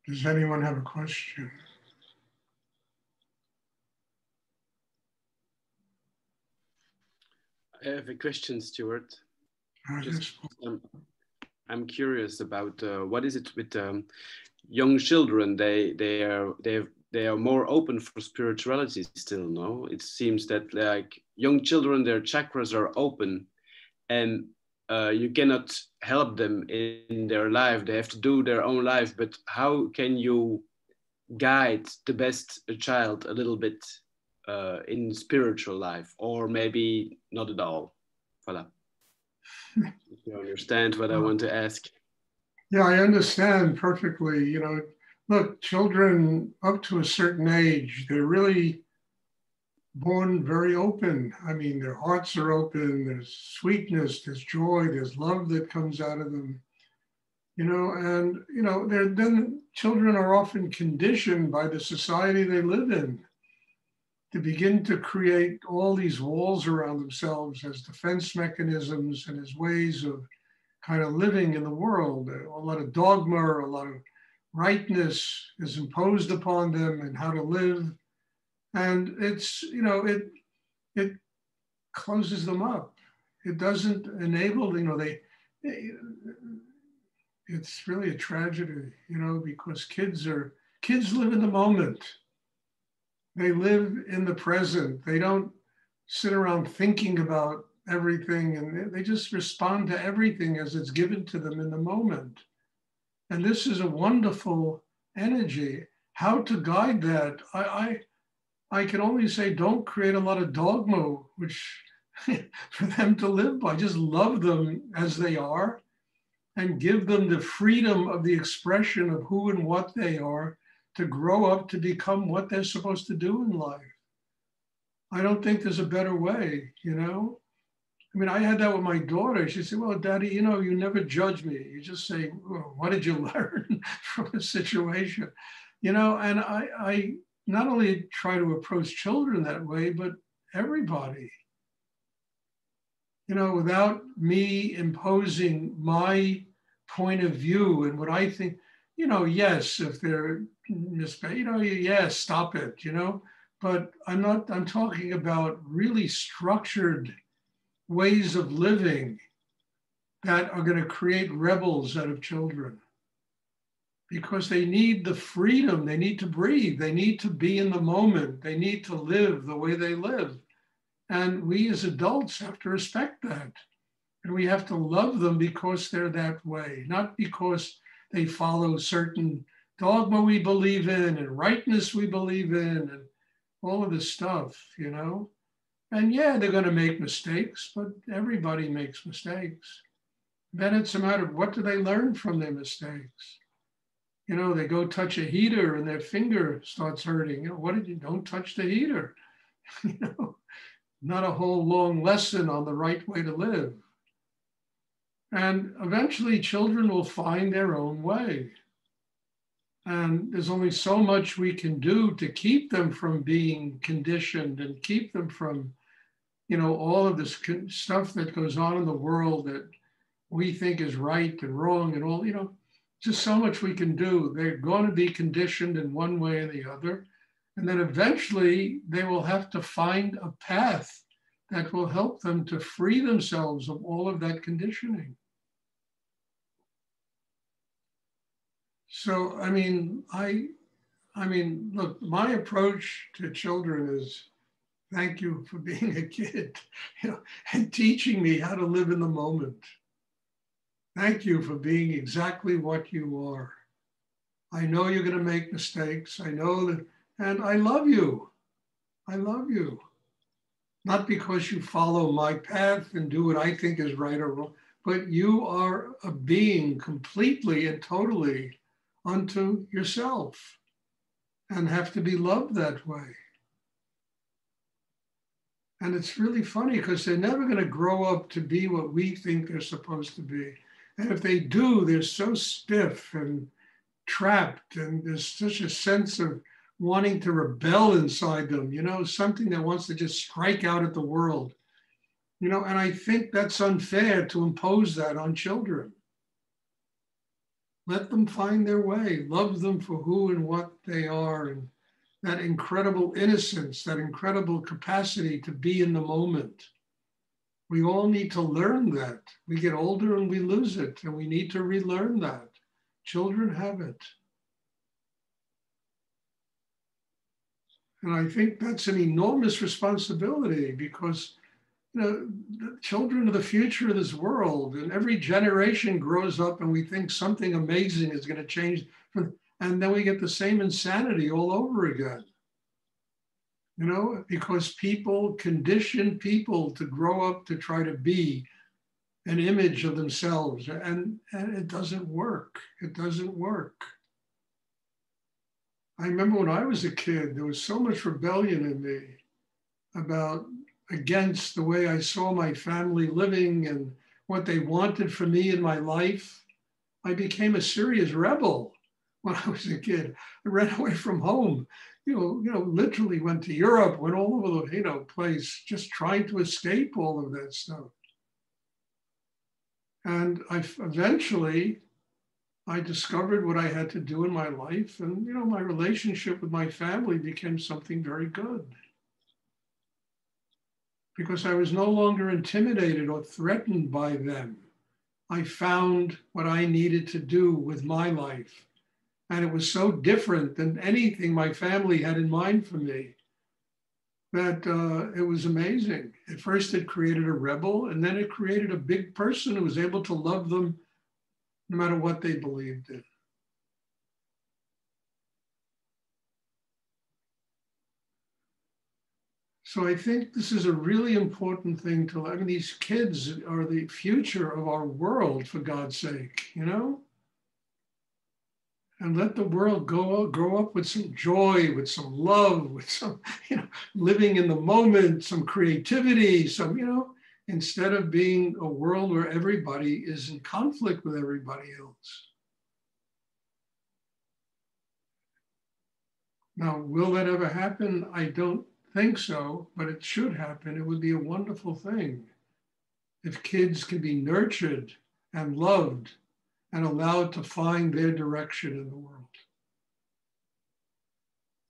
Does anyone have a question? I have a question, Stuart. Yes. I'm curious about what is it with young children? They are more open for spirituality still. No, it seems that like young children, their chakras are open, and you cannot help them in their life. They have to do their own life. But how can you guide the best child a little bit in spiritual life, or maybe not at all? Voilà. If you understand what I want to ask. Yeah, I understand perfectly. You know, look, children up to a certain age, they're really born very open. I mean, their hearts are open, there's sweetness, there's joy, there's love that comes out of them. You know, and, you know, then children are often conditioned by the society they live in to begin to create all these walls around themselves as defense mechanisms and as ways of kind of living in the world. A lot of dogma, a lot of rightness is imposed upon them and how to live. And it's, you know, it closes them up. It doesn't enable, you know, it's really a tragedy, you know, because kids live in the moment. They live in the present. They don't sit around thinking about everything, and they just respond to everything as it's given to them in the moment. And this is a wonderful energy. How to guide that? I can only say, don't create a lot of dogma, which for them to live by. Just love them as they are and give them the freedom of the expression of who and what they are to grow up to become what they're supposed to do in life. I don't think there's a better way, you know? I mean, I had that with my daughter. She said, well, Daddy, you know, you never judge me. You just say, well, what did you learn from the situation? You know, and I not only try to approach children that way, but everybody. You know, without me imposing my point of view and what I think, you know, yes, if they're, you know, yes, stop it, you know, but I'm talking about really structured ways of living that are going to create rebels out of children because they need the freedom, they need to breathe, they need to be in the moment, they need to live the way they live. And we as adults have to respect that. And we have to love them because they're that way, not because they follow certain dogma we believe in and rightness we believe in and all of this stuff, you know? And yeah, they're going to make mistakes, but everybody makes mistakes. Then it's a matter of what do they learn from their mistakes? You know, they go touch a heater and their finger starts hurting. You know, don't touch the heater? You know, not a whole long lesson on the right way to live. And eventually children will find their own way. And there's only so much we can do to keep them from being conditioned and keep them from, you know, all of this stuff that goes on in the world that we think is right and wrong and all, you know, just so much we can do. They're going to be conditioned in one way or the other. And then eventually they will have to find a path that will help them to free themselves of all of that conditioning. So, I mean, look, my approach to children is thank you for being a kid, you know, and teaching me how to live in the moment. Thank you for being exactly what you are. I know you're going to make mistakes. I know that, and I love you. I love you. Not because you follow my path and do what I think is right or wrong, but you are a being completely and totally unto yourself and have to be loved that way. And it's really funny because they're never going to grow up to be what we think they're supposed to be. And if they do, they're so stiff and trapped, and there's such a sense of wanting to rebel inside them, something that wants to just strike out at the world, and I think that's unfair to impose that on children. Let them find their way, love them for who and what they are, and that incredible innocence, that incredible capacity to be in the moment. We all need to learn that. We get older and we lose it, and we need to relearn that. Children have it. And I think that's an enormous responsibility, because the children are the future of this world, and every generation grows up and we think something amazing is going to change, and then we get the same insanity all over again. Because people condition people to grow up to try to be an image of themselves, and it doesn't work. It doesn't work. I remember when I was a kid, there was so much rebellion in me against the way I saw my family living and what they wanted for me in my life. I became a serious rebel when I was a kid. I ran away from home, literally went to Europe, went all over the, place, just trying to escape all of that stuff. And eventually I discovered what I had to do in my life, and my relationship with my family became something very good, because I was no longer intimidated or threatened by them. I found what I needed to do with my life, and it was so different than anything my family had in mind for me that it was amazing. At first it created a rebel, and then it created a big person who was able to love them no matter what they believed in. So I think this is a really important thing to, these kids are the future of our world, for God's sake, And let the world grow up with some joy, with some love, with some, living in the moment, some creativity, some, instead of being a world where everybody is in conflict with everybody else. Now, will that ever happen? I don't think so, but it should happen. It would be a wonderful thing if kids can be nurtured and loved and allowed to find their direction in the world.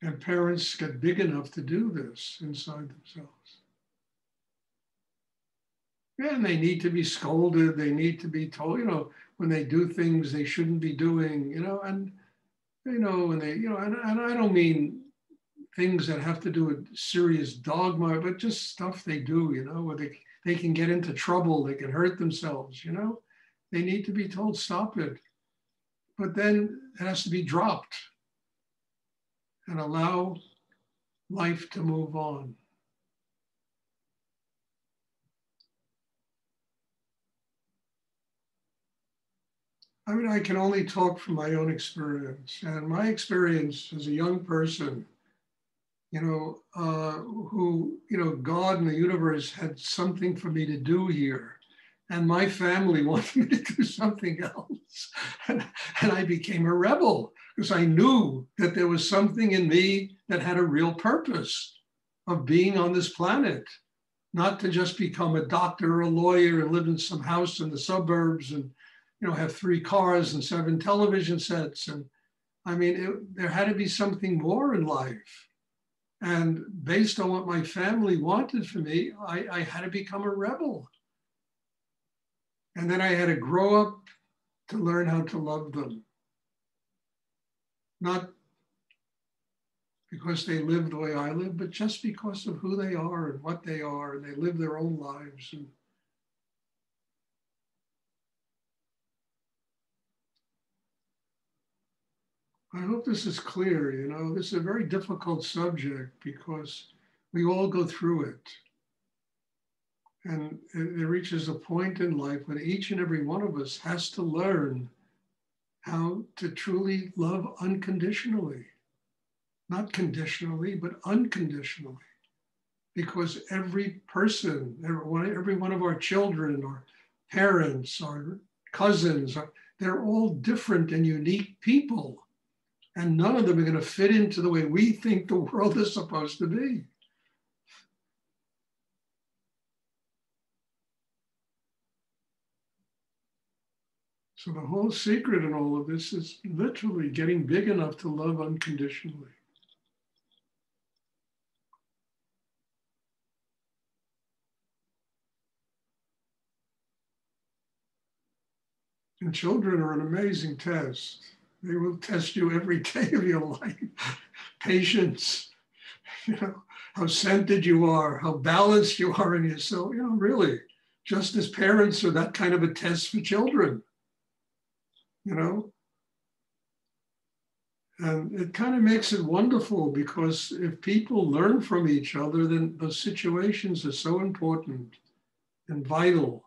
And parents get big enough to do this inside themselves. And they need to be scolded. They need to be told, when they do things they shouldn't be doing, and I don't mean things that have to do with serious dogma, but just stuff they do, where they can get into trouble, they can hurt themselves, They need to be told, stop it. But then it has to be dropped and allow life to move on. I can only talk from my own experience. And my experience as a young person, who, God and the universe had something for me to do here. And my family wanted me to do something else. And I became a rebel because I knew that there was something in me that had a real purpose of being on this planet, not to just become a doctor or a lawyer and live in some house in the suburbs and, have 3 cars and 7 television sets. And there had to be something more in life. And based on what my family wanted for me, I had to become a rebel. And then I had to grow up to learn how to love them. Not because they live the way I live, but just because of who they are and what they are, and they live their own lives. And I hope this is clear. This is a very difficult subject because we all go through it. And it reaches a point in life when each and every one of us has to learn how to truly love unconditionally. Not conditionally, but unconditionally. Because every person, every one of our children, our parents, our cousins. They're all different and unique people. And none of them are going to fit into the way we think the world is supposed to be. So the whole secret in all of this is literally getting big enough to love unconditionally. And children are an amazing test. They will test you every day of your life. Patience, you know, how centered you are, how balanced you are in yourself. You know, really, just as parents are that kind of a test for children, you know. And it kind of makes it wonderful, because if people learn from each other, then those situations are so important and vital,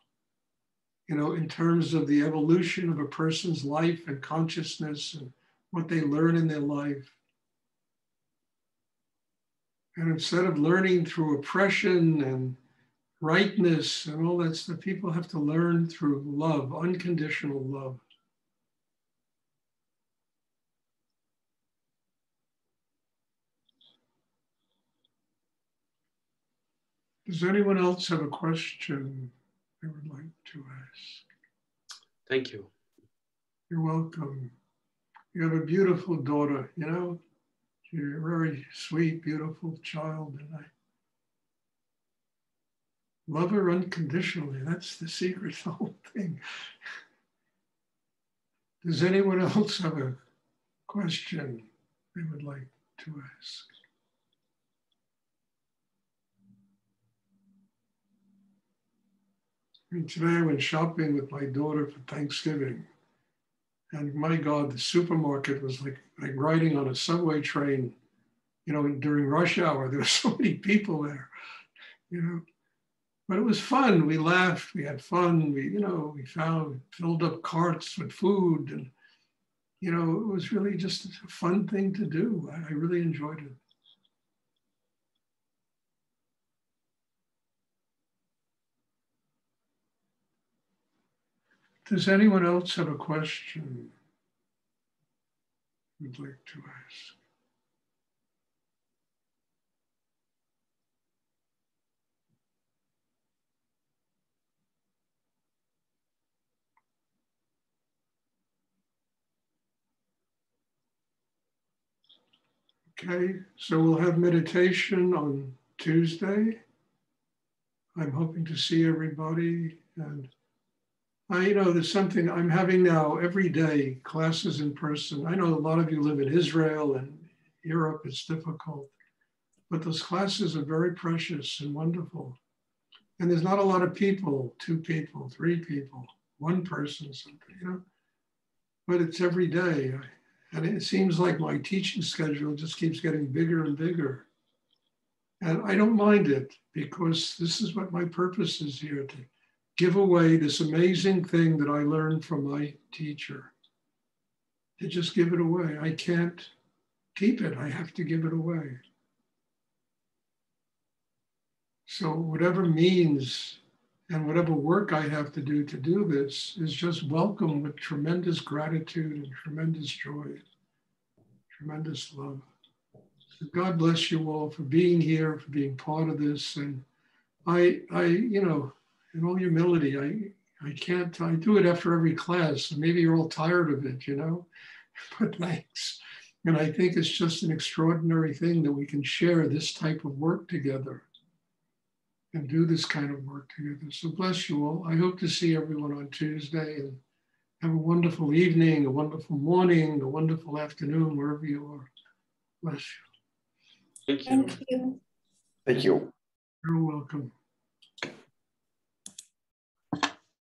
you know, in terms of the evolution of a person's life and consciousness and what they learn in their life. And instead of learning through oppression and rightness and all that stuff, people have to learn through love, unconditional love. Does anyone else have a question they would like to ask? Thank you. You're welcome. You have a beautiful daughter, you know? You're a very sweet, beautiful child, and I love her unconditionally. That's the secret of the whole thing. Does anyone else have a question they would like to ask? I mean, today I went shopping with my daughter for Thanksgiving. And my God, the supermarket was like riding on a subway train, you know, during rush hour. There were so many people there, you know. But it was fun. We laughed, we had fun. We filled up carts with food. And, you know, it was really just a fun thing to do. I really enjoyed it. Does anyone else have a question you'd like to ask? Okay, so we'll have meditation on Tuesday. I'm hoping to see everybody. And there's something I'm having now every day, classes in person. I know a lot of you live in Israel and Europe, it's difficult, but those classes are very precious and wonderful. And there's not a lot of people, 2 people, 3 people, 1 person, something, you know, but it's every day. And it seems like my teaching schedule just keeps getting bigger and bigger. And I don't mind it, because this is what my purpose is here, to give away this amazing thing that I learned from my teacher, to just give it away. I can't keep it. I have to give it away. So whatever means and whatever work I have to do this is just welcome with tremendous gratitude and tremendous joy, tremendous love. So God bless you all for being here, for being part of this. And I in all humility, I do it after every class. Maybe you're all tired of it, you know, but thanks. And I think it's just an extraordinary thing that we can share this type of work together and do this kind of work together. So bless you all. I hope to see everyone on Tuesday, and have a wonderful evening, a wonderful morning, a wonderful afternoon, wherever you are. Bless you. Thank you. Thank you. Thank you. You're welcome.